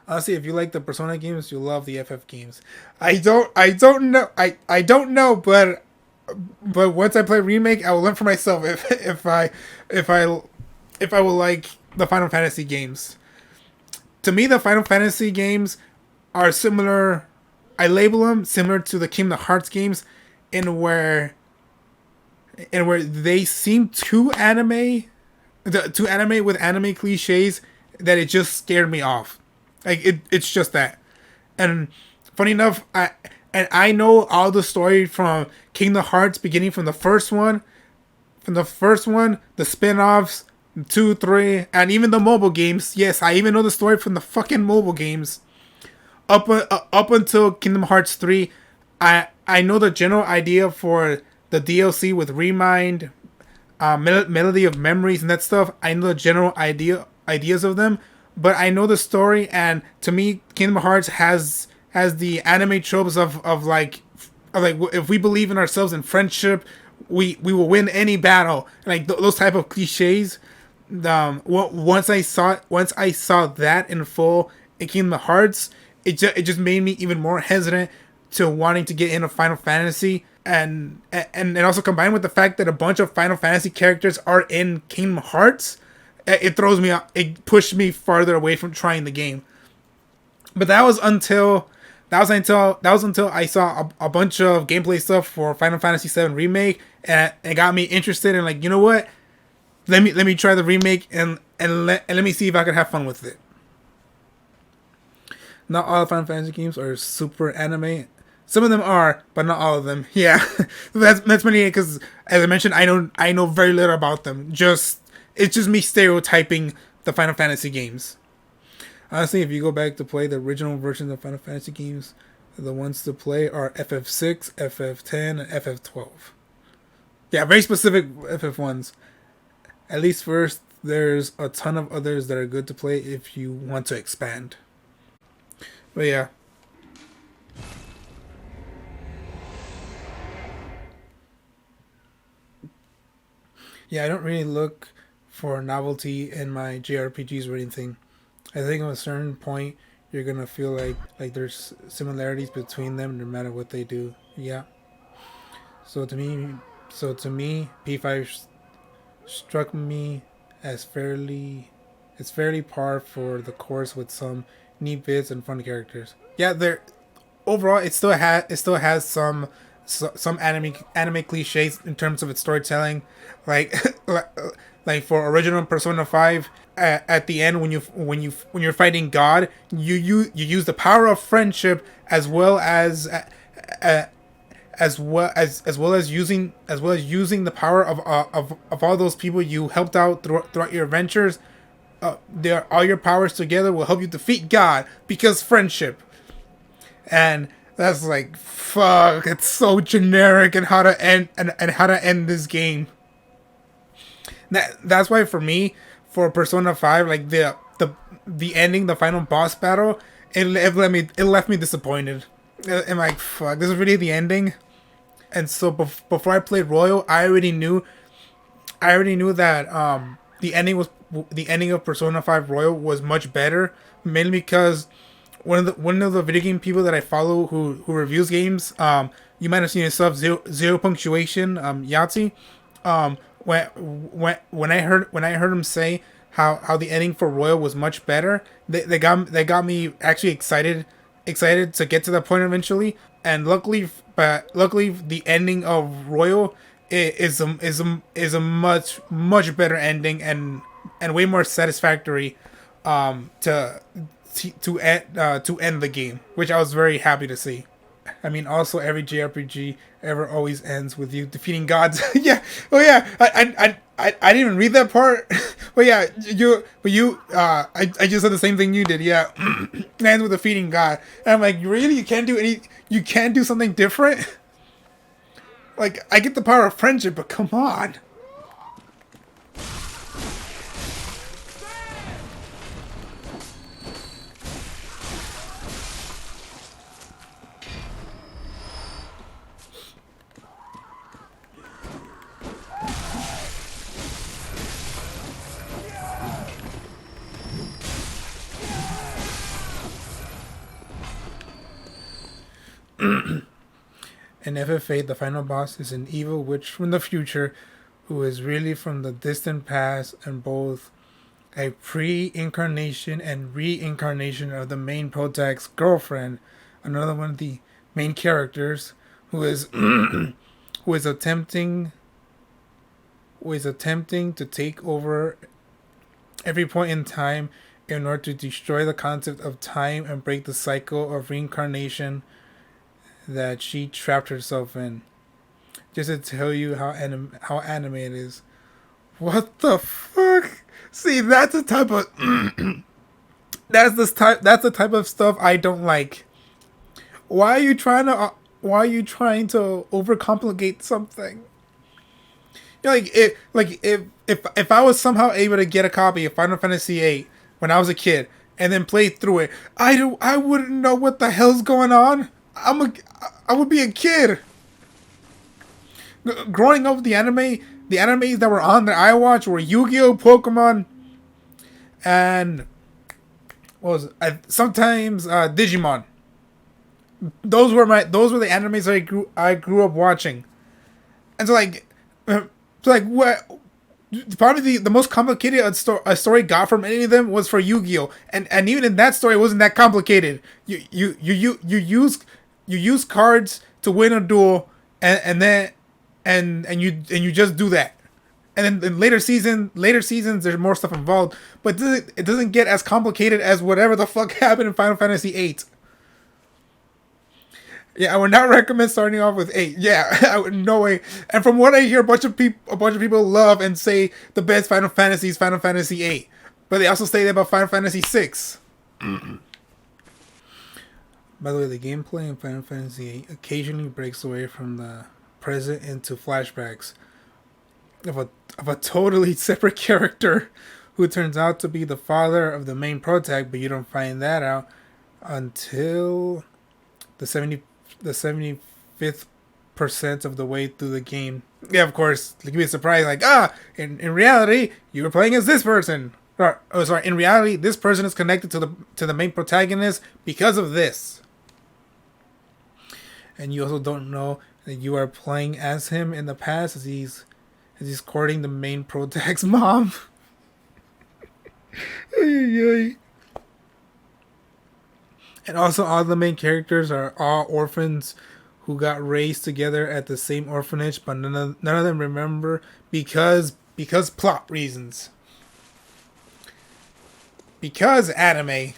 Honestly, if you like the Persona games, you'll love the FF games. I don't know, but once I play remake, I will learn for myself if I if I will like the Final Fantasy games. To me, the Final Fantasy games are similar. I label them similar to the Kingdom Hearts games, in where they seem too anime with anime cliches that it just scared me off. Like it's just that. And funny enough, I know all the story from Kingdom Hearts, beginning from the first one, the spin-offs, 2, 3, and even the mobile games. Yes, I even know the story from the fucking mobile games up until Kingdom Hearts 3. I know the general idea for the DLC with Remind, Melody of Memories and that stuff. I know the general ideas of them, but I know the story, and to me, Kingdom Hearts has the anime tropes of like if we believe in ourselves and friendship, we will win any battle. Like those type of cliches. Once I saw that in full in Kingdom Hearts, it just made me even more hesitant to wanting to get into Final Fantasy, and also combined with the fact that a bunch of Final Fantasy characters are in Kingdom Hearts, it throws me out. It pushed me farther away from trying the game. But that was until I saw a bunch of gameplay stuff for Final Fantasy VII Remake, and it got me interested in, like, you know what? Let me try the remake, and let me see if I can have fun with it. Not all Final Fantasy games are super anime. Some of them are, but not all of them. Yeah, that's funny because, as I mentioned, I know very little about them. It's just me stereotyping the Final Fantasy games. Honestly, if you go back to play the original versions of Final Fantasy games, the ones to play are FF6, FF10, and FF12. Yeah, very specific FF ones. At least first, there's a ton of others that are good to play if you want to expand. But yeah. Yeah, I don't really look for novelty in my JRPGs or anything. I think at a certain point you're gonna feel like there's similarities between them no matter what they do. Yeah. So to me, P5 struck me as fairly par for the course with some neat bits and fun characters. Yeah, there overall it still has some anime cliches in terms of its storytelling, like like for original Persona 5, at the end when you're fighting God, you use the power of friendship uh, as well as using the power of all those people you helped out throughout your adventures. All your powers together will help you defeat God because friendship. And that's like, fuck, it's so generic and how to and how to end this game. That's why for me, for Persona 5, like the ending, the final boss battle, it left me disappointed. I'm like, fuck, this is really the ending. And so before I played Royal, I already knew that the ending of Persona 5 Royal was much better, mainly because one of the video game people that I follow who reviews games, you might have seen yourself, zero punctuation, Yahtzee. When I heard him say how the ending for Royal was much better, they got me actually excited to get to that point eventually. And luckily the ending of Royal is a much better ending, and way more satisfactory, to to end the game, which I was very happy to see. I mean, also every JRPG ever always ends with you defeating gods. Yeah. Oh yeah. I didn't even read that part. But yeah, I just said the same thing you did. Yeah. It ends with defeating God, and I'm like, really? You can't do something different? Like, I get the power of friendship, but come on. In FF8, the final boss is an evil witch from the future who is really from the distant past and both a pre-incarnation and reincarnation of the main protagonist's girlfriend, another one of the main characters, who is who is attempting to take over every point in time in order to destroy the concept of time and break the cycle of reincarnation that she trapped herself in. Just to tell you how anime it is. What the fuck? See, that's the type of that's the type of stuff I don't like. Why are you trying to overcomplicate something? You know, if I was somehow able to get a copy of Final Fantasy VIII when I was a kid and then play through it, I wouldn't know what the hell's going on. I would be a kid. Growing up with the animes that were on that I watched were Yu-Gi-Oh, Pokemon, and sometimes Digimon. Those were the animes I grew up watching, and what? Probably the most complicated a story got from any of them was for Yu-Gi-Oh, and even in that story it wasn't that complicated. You use cards to win a duel, and you just do that. And then in later seasons there's more stuff involved, but it doesn't get as complicated as whatever the fuck happened in Final Fantasy VIII. Yeah, I would not recommend starting off with 8. Yeah, I would, no way. And from what I hear, a bunch of people love and say the best Final Fantasy is Final Fantasy VIII, but they also say that about Final Fantasy VI. By the way, the gameplay in Final Fantasy VIII occasionally breaks away from the present into flashbacks of a totally separate character who turns out to be the father of the main protagonist, but you don't find that out until the 75th percent of the way through the game. Yeah, of course, it can be a surprise, like, in reality, you were playing as this person. In reality, this person is connected to the main protagonist because of this. And you also don't know that you are playing as him in the past as he's courting the main protagonist's mom. And also, all the main characters are all orphans who got raised together at the same orphanage, but none of them remember because plot reasons. Because anime.